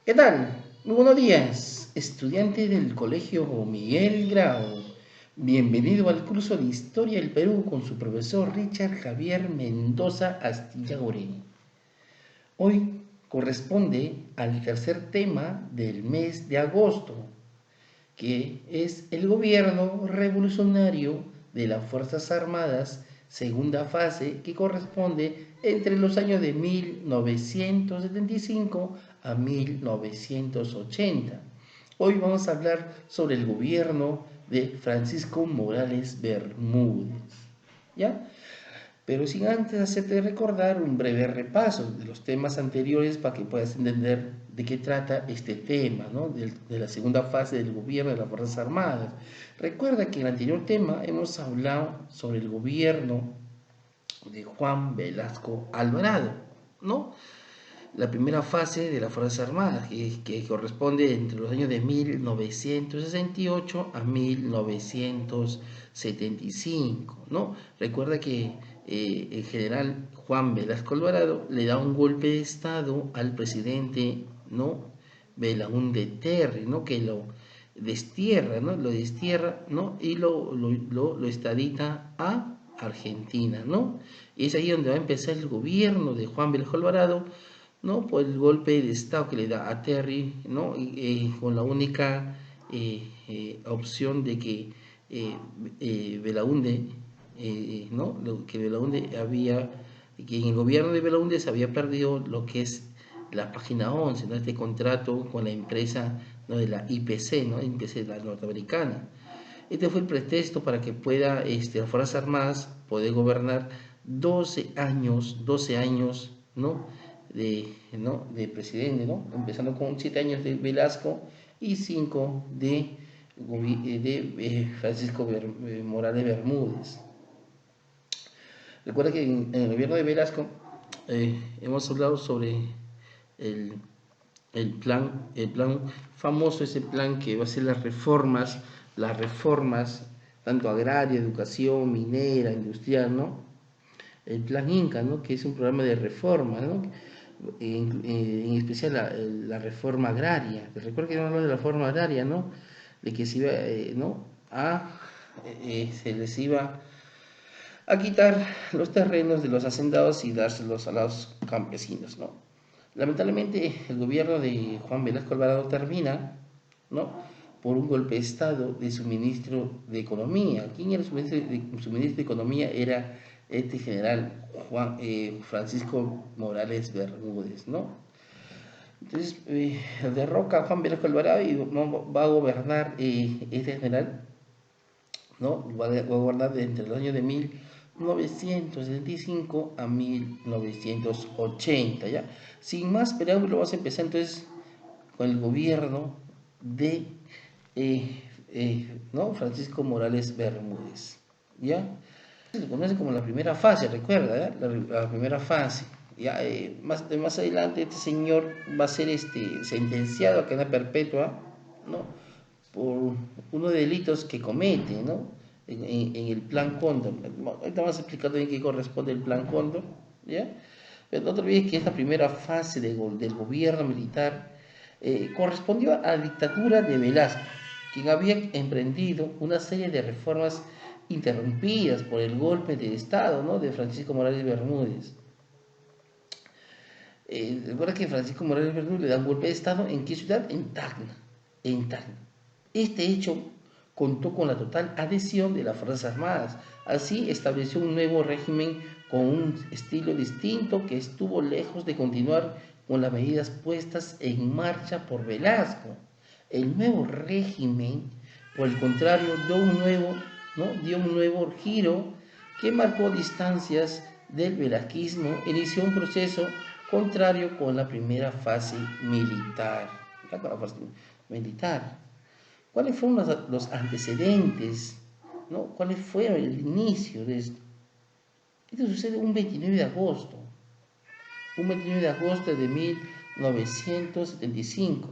¿Qué tal? Muy buenos días, estudiante del Colegio Miguel Grau. Bienvenido al curso de Historia del Perú con su profesor Richard Javier Mendoza Astillagoren. Hoy corresponde al tercer tema del mes de agosto, que es el gobierno revolucionario de las Fuerzas Armadas, segunda fase, que corresponde entre los años de 1975 a 1980. Hoy vamos a hablar sobre el gobierno de Francisco Morales Bermúdez. ¿Ya? Pero sin antes hacerte recordar un breve repaso de los temas anteriores para que puedas entender de qué trata este tema, ¿no? De la segunda fase del gobierno de las Fuerzas Armadas. Recuerda que en el anterior tema hemos hablado sobre el gobierno de Juan Velasco Alvarado, ¿no? La primera fase de las Fuerzas Armadas, que corresponde entre los años de 1968 a 1975, ¿no? Recuerda que el general Juan Velasco Alvarado le da un golpe de estado al presidente, ¿no? Belaúnde Terry, ¿no? Que lo destierra, ¿no? Lo destierra, ¿no? Y lo extradita a Argentina, ¿no? Y es ahí donde va a empezar el gobierno de Juan Velasco Alvarado, ¿no? Por el golpe de estado que le da a Terry, ¿no? Con la única opción de que Belaúnde, ¿no? Que Belaúnde había, que en el gobierno de Belaúnde se había perdido lo que es la página 11, ¿no? Este contrato con la empresa, ¿no? De la IPC, ¿no? IPC, la norteamericana. Este fue el pretexto para que pueda las Fuerzas Armadas poder gobernar 12 años, ¿no? ¿No? De presidente, ¿no? Empezando con 7 años de Velasco y 5 de Francisco Morales Bermúdez. Recuerda que en el gobierno de Velasco hemos hablado sobre el, el plan famoso, ese plan que va a ser las reformas tanto agraria, educación, minera, industrial, ¿no? El plan Inca, ¿no? Que es un programa de reforma, ¿no? En especial la reforma agraria. Recuerda que no hablamos de la reforma agraria, ¿no? De que se iba, ¿no? Se les iba a quitar los terrenos de los hacendados y dárselos a los campesinos, ¿no? Lamentablemente el gobierno de Juan Velasco Alvarado termina, ¿no? Por un golpe de estado de su ministro de Economía. ¿Quién era su ministro de Economía? Era este general Francisco Morales Bermúdez, ¿no? Entonces derroca a Juan Velasco Alvarado y va a gobernar este general, ¿no? Va a gobernar entre los años de 1975 a 1980, ¿ya? Sin más preámbulo, vamos a empezar entonces con el gobierno de ¿no? Francisco Morales Bermúdez, ¿ya? Se le conoce como la primera fase, recuerda, ¿ya? La primera fase. Ya, más adelante este señor va a ser sentenciado a cadena perpetua, ¿no? Por uno de delitos que comete, ¿no? En el Plan Cóndor. Ahorita vamos a explicar bien qué corresponde el Plan Cóndor, ¿ya? Pero no te olvides que esta primera fase del gobierno militar correspondió a la dictadura de Velasco, quien había emprendido una serie de reformas interrumpidas por el golpe de Estado, ¿no? De Francisco Morales Bermúdez. Recuerda que Francisco Morales Bermúdez le da un golpe de Estado ¿en qué ciudad? En Tacna. En Tacna. Este hecho contó con la total adhesión de las Fuerzas Armadas. Así estableció un nuevo régimen con un estilo distinto que estuvo lejos de continuar con las medidas puestas en marcha por Velasco. El nuevo régimen, por el contrario, dio un nuevo giro que marcó distancias del velasquismo, inició un proceso contrario con la primera fase militar. Militar. ¿Cuáles fueron los antecedentes? ¿No? ¿Cuáles fueron el inicio de esto? Esto sucede un 29 de agosto. Un 29 de agosto de 1975.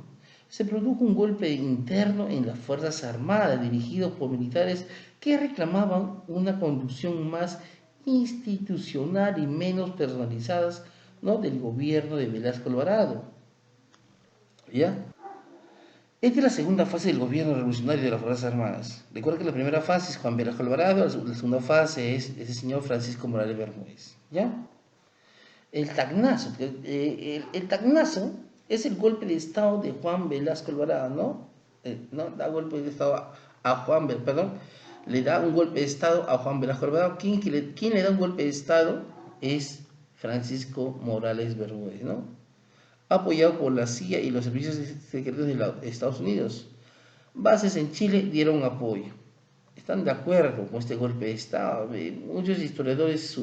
Se produjo un golpe interno en las Fuerzas Armadas dirigidos por militares que reclamaban una conducción más institucional y menos personalizada ¿no? Del gobierno de Velasco Alvarado. ¿Ya? Esta es la segunda fase del gobierno revolucionario de las Fuerzas Armadas. Recuerda que la primera fase es Juan Velasco Alvarado, la segunda fase es ese señor Francisco Morales Bermúdez. ¿Ya? El tacnazo. El tacnazo es el golpe de Estado de Juan Velasco Alvarado, ¿no? ¿No? Da golpe de Estado a Juan, perdón, le da un golpe de Estado a Juan Velasco Alvarado. ¿Quién le da un golpe de Estado? Es Francisco Morales Bermúdez, ¿no? Apoyado por la CIA y los servicios secretos de Estados Unidos. Bases en Chile dieron apoyo. Están de acuerdo con este golpe de Estado. Muchos historiadores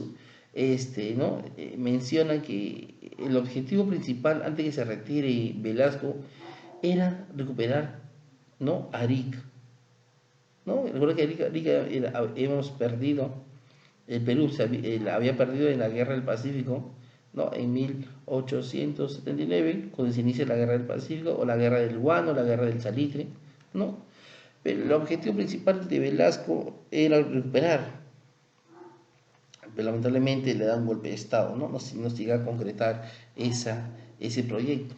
¿no? Mencionan que el objetivo principal antes de que se retire Velasco era recuperar, ¿no? Arica. ¿No? Recuerda que Arica hemos perdido, el Perú había perdido en la Guerra del Pacífico, ¿no? En 1879, cuando se inicia la Guerra del Pacífico, o la Guerra del Guano, la Guerra del Salitre, ¿no? Pero el objetivo principal de Velasco era recuperar, pero lamentablemente le da un golpe de Estado, ¿no? No llega a concretar ese proyecto.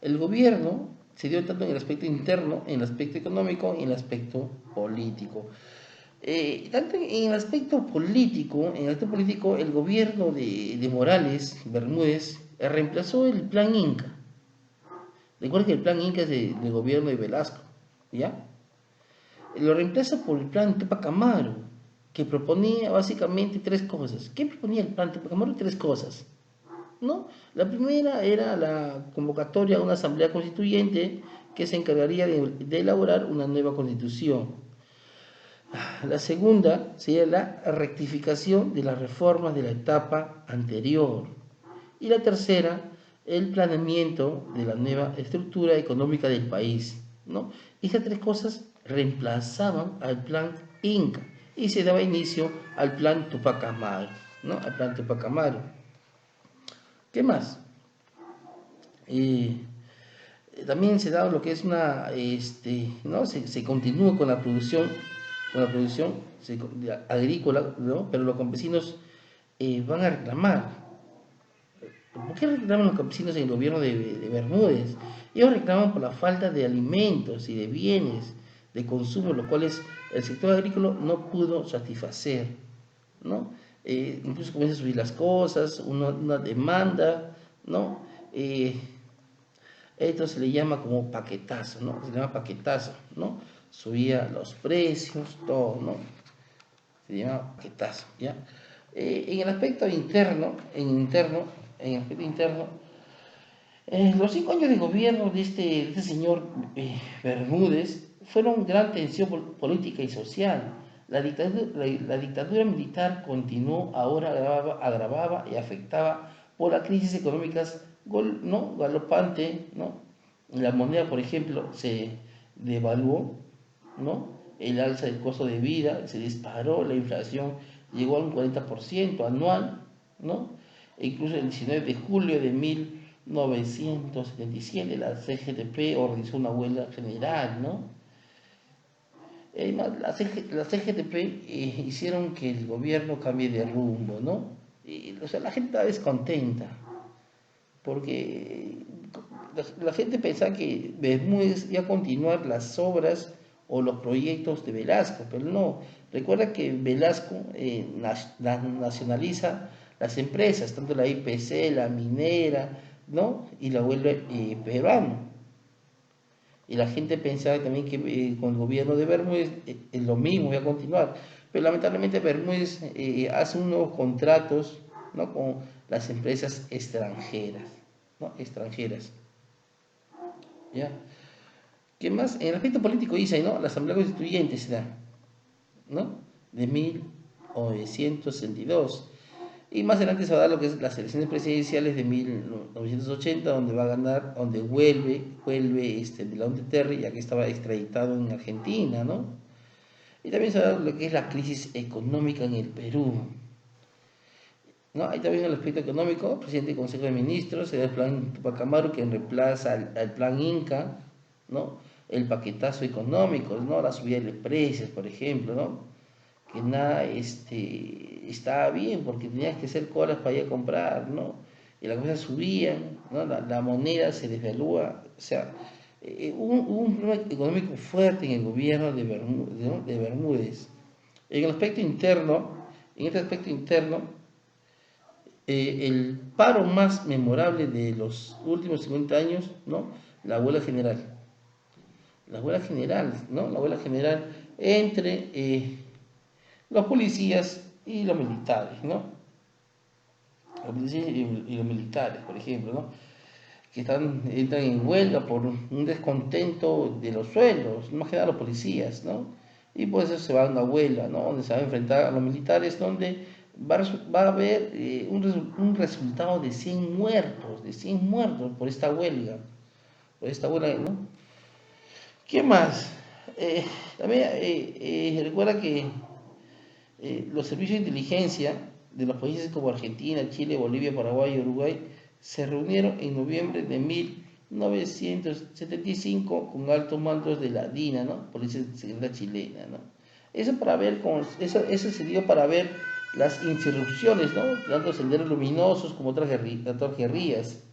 El gobierno se dio tanto en el aspecto interno, en el aspecto económico y en el aspecto político. Tanto en el aspecto político, el gobierno de Morales Bermúdez reemplazó el Plan Inca. Recuerden que el Plan Inca es del gobierno de Velasco, ¿ya? Lo reemplaza por el Plan Tupac Amaru, que proponía básicamente tres cosas. ¿Qué proponía el Plan Tupac Amaru? Tres cosas, ¿no? La primera era la convocatoria a una asamblea constituyente que se encargaría de elaborar una nueva constitución. La segunda sería la rectificación de las reformas de la etapa anterior. Y la tercera, el planeamiento de la nueva estructura económica del país, ¿no? Esas tres cosas reemplazaban al plan Inca y se daba inicio al plan Tupac Amaru, ¿no? Al plan Tupac Amaru. ¿Qué más? También se da lo que es ¿no? Se continúa con la producción agrícola, ¿no? Pero los campesinos van a reclamar. ¿Por qué reclaman los campesinos en el gobierno de Bermúdez? Ellos reclaman por la falta de alimentos y de bienes de consumo, los cuales el sector agrícola no pudo satisfacer, ¿no? Incluso comienzan a subir las cosas, una demanda, ¿no? Esto se le llama como paquetazo, ¿no? Se le llama paquetazo, ¿no? Subía los precios, todo, ¿no? Se llama paquetazo, ¿ya? En el aspecto interno, los 5 años de gobierno de este señor Bermúdez fueron gran tensión política y social. La dictadura militar continuó, ahora agravaba y afectaba por las crisis económicas, ¿no? Galopante, ¿no? La moneda, por ejemplo, se devaluó, ¿no? El alza del costo de vida se disparó, la inflación llegó a un 40% anual, ¿no? E incluso el 19 de julio de 1977 la CGTP organizó una huelga general, ¿no? La CGTP hicieron que el gobierno cambie de rumbo, ¿no? O sea, la gente estaba descontenta, porque la gente pensaba que Bermúdez iba a continuar las obras o los proyectos de Velasco, pero no. Recuerda que Velasco nacionaliza las empresas, tanto la IPC, la minera, ¿no? Y la vuelve peruana. Y la gente pensaba también que con el gobierno de Bermúdez lo mismo iba a continuar. Pero lamentablemente Bermúdez hace unos contratos, ¿no? Con las empresas extranjeras, ¿no? Extranjeras. ¿Ya? ¿Qué más? En el aspecto político dice, ¿no? La Asamblea Constituyente se da, ¿no? De 1962. Y más adelante se va a dar lo que es las elecciones presidenciales de 1980, donde va a ganar, donde vuelve Belaúnde Terry, ya que estaba extraditado en Argentina, ¿no? Y también se va a dar lo que es la crisis económica en el Perú, ¿no? Ahí también en el aspecto económico, presidente del Consejo de Ministros, se da el plan Tupac Amaru que reemplaza al plan Inca, ¿no? El paquetazo económico, ¿no? La subida de precios, por ejemplo, ¿no? Que nada estaba bien porque tenías que hacer colas para ir a comprar, ¿no? y las cosas subían, ¿no? La moneda se desvalúa, o sea, hubo un problema económico fuerte en el gobierno de Bermúdez. En el aspecto interno, en este aspecto interno, el paro más memorable de los últimos 50 años, ¿no? La huelga general. La huelga general, ¿no? La huelga general entre los policías y los militares, ¿no? Los policías y los militares, por ejemplo, ¿no? Que entran en huelga por un descontento de los sueldos, más que nada los policías, ¿no? Y por eso se va a una huelga, ¿no? Donde se va a enfrentar a los militares, donde va a haber un resultado de 100 muertos por esta huelga, ¿no? ¿Qué más? También recuerda que los servicios de inteligencia de los países como Argentina, Chile, Bolivia, Paraguay y Uruguay se reunieron en noviembre de 1975 con altos mandos de la DINA, ¿no? Policía Secreta Chilena, ¿no? Eso se dio para ver las interrupciones, ¿no? Tanto senderos luminosos como otras guerrillas.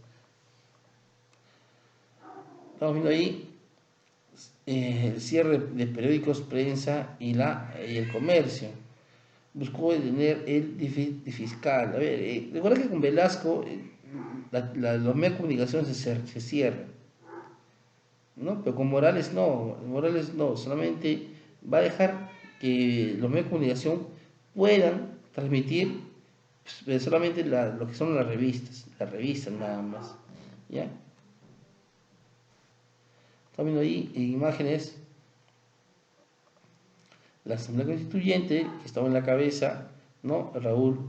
Estamos viendo ahí el cierre de periódicos, prensa y el comercio. Buscó detener el déficit fiscal. A ver, recuerda que con Velasco los medios de comunicación se cierran, ¿no? Pero con Morales no, solamente va a dejar que los medios de comunicación puedan transmitir pues, solamente lo que son las revistas nada más, ¿ya? Estamos viendo ahí imágenes, la Asamblea Constituyente, que estaba en la cabeza, ¿no?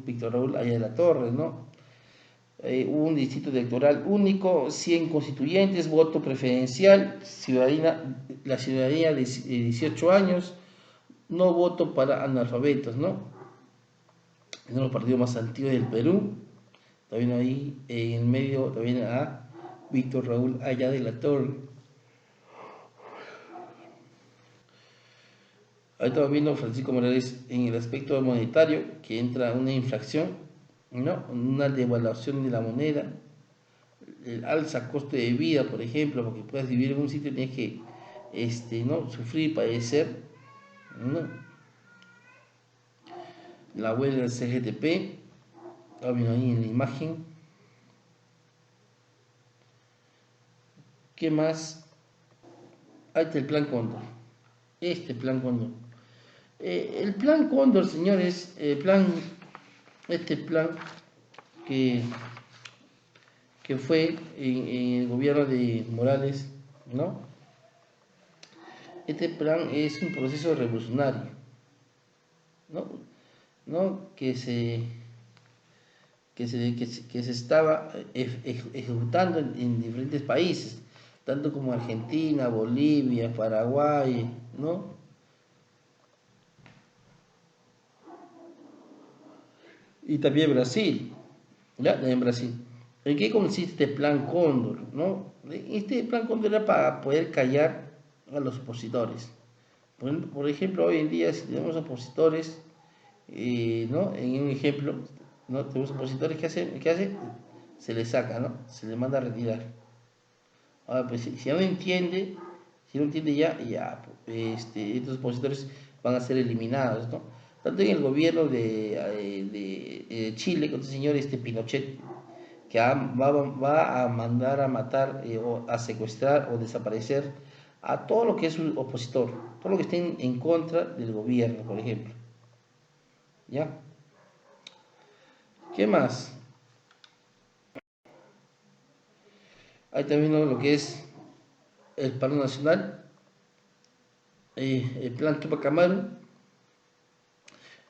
Víctor Raúl Aya de la Torre, ¿no? Hubo un distrito electoral único, 100 constituyentes, voto preferencial, la ciudadanía de 18 años, no voto para analfabetos, ¿no? Es uno de los partidos más antiguos del Perú. También ahí en el medio también a Víctor Raúl Aya de la Torre. Ahí estamos viendo Francisco Morales en el aspecto monetario, que entra una inflación, ¿no? Una devaluación de la moneda, el alza costo de vida, por ejemplo, porque puedes vivir en un sitio tienes que ¿no? sufrir, padecer, ¿no? La huelga del CGTP, también ahí en la imagen. ¿Qué más? Ahí está el plan Cóndor. Este plan Cóndor. El plan Cóndor, señores, este plan que, que fue en el gobierno de Morales, ¿no? Este plan es un proceso revolucionario, ¿no? ¿No? Que se estaba ejecutando en diferentes países, tanto como Argentina, Bolivia, Paraguay, ¿no? Y también Brasil, ¿ya? En Brasil. ¿En qué consiste este plan Cóndor, no? Este plan Cóndor era para poder callar a los opositores. Por ejemplo, hoy en día si tenemos opositores, ¿no? En un ejemplo, ¿no? Tenemos opositores que hacen, se les saca, ¿no? Se les manda a retirar. Ahora, pues si no entiende, si no entiende ya estos opositores van a ser eliminados, ¿no? Tanto en el gobierno de Chile, con el señor Pinochet, que va a mandar a matar o a secuestrar o desaparecer a todo lo que es un opositor, todo lo que esté en contra del gobierno, por ejemplo. ¿Ya? ¿Qué más? Ahí también lo que es el paro nacional, el plan Tupac Amaru,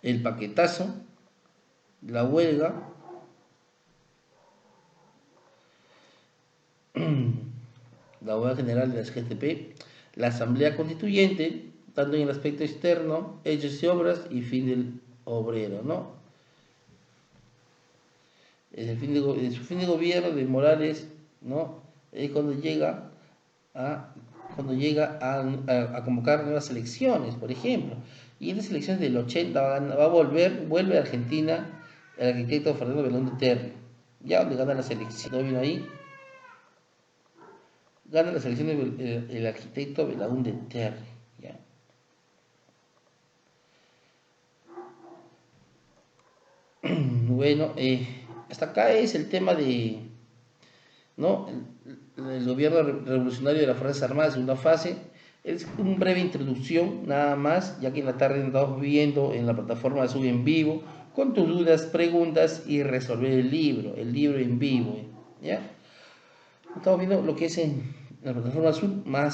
el paquetazo, la huelga, la huelga general de la SGTP, la asamblea constituyente, tanto en el aspecto externo, hechos y obras y fin del obrero, ¿no? Su fin de gobierno de Morales, ¿no? Es cuando llega a convocar nuevas elecciones, por ejemplo. Y en las elecciones del 80 vuelve a Argentina el arquitecto Fernando Belón de Terry, Ya le gana las elecciones, ¿no vino ahí? Gana las elecciones el arquitecto Belaúnde Terry, ¿ya? Bueno, hasta acá es el tema de, ¿no? El gobierno revolucionario de las Fuerzas Armadas, segunda fase. Es una breve introducción, nada más, ya que en la tarde nos estamos viendo en la plataforma Zoom en vivo, con tus dudas, preguntas y resolver el libro en vivo, ¿ya? Estamos viendo lo que es en la plataforma Zoom más